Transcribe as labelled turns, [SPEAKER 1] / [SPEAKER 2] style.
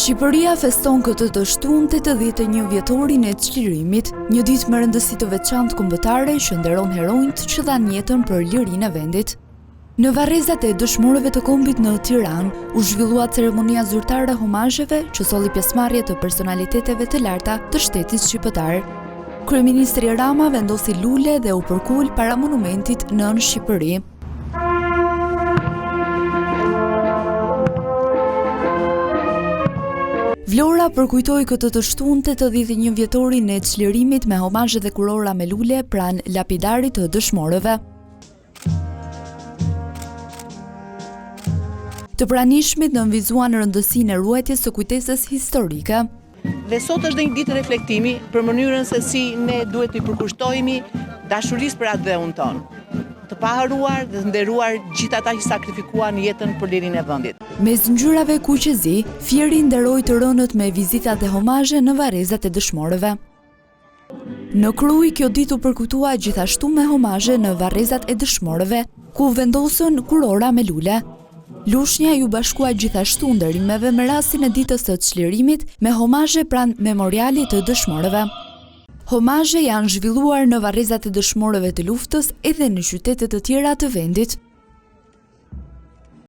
[SPEAKER 1] Shqipëria feston këtë të shtunë 81 vjetorin e çlirimit, një ditë me rëndësi të veçantë kombëtare që nderon heronjt që dhanë jetën për lirinë e vendit. Në varrezat e dëshmorëve të kombit në Tiranë, u zhvillua ceremonia zyrtare homazheve që solli pjesëmarrje të personaliteteve të larta të shtetit shqiptar. Kryeministri Rama vendosi lule dhe u përkul para monumentit nën Shqipëri. Vlora përkujtoi këtë të shtunë 81 vjetorin e çlirimit me homazhe dhe kurora me lule pranë lapidarit të dëshmorëve. Të pranishmit nënvizuan rëndësinë e ruajtjes së kujtesës historike.
[SPEAKER 2] Dhe sot është dhe një ditë reflektimi për mënyrën se si ne duhet të përkushtohemi dashurisë për atë dheun tonë, të paharuar dhe të nderuar gjithë ata që sakrifikuan jetën për lirinë e vendit.
[SPEAKER 1] Mes ngjyrave kuqezi, Fieri nderoi të rënët me vizitat e homazhe në varrezat e dëshmorëve. Në Kruj kjo ditë u përkujtua gjithashtu me homazhe në varrezat e dëshmorëve, ku vendosën kurora me lule. Lushnja ju bashkua gjithashtu nderimeve me rastin e ditës së çlirimit me homazhe pranë memorialit të dëshmorëve. Homazhe janë zhvilluar në varrezat e dëshmorëve të luftës edhe në qytete të tjera të vendit.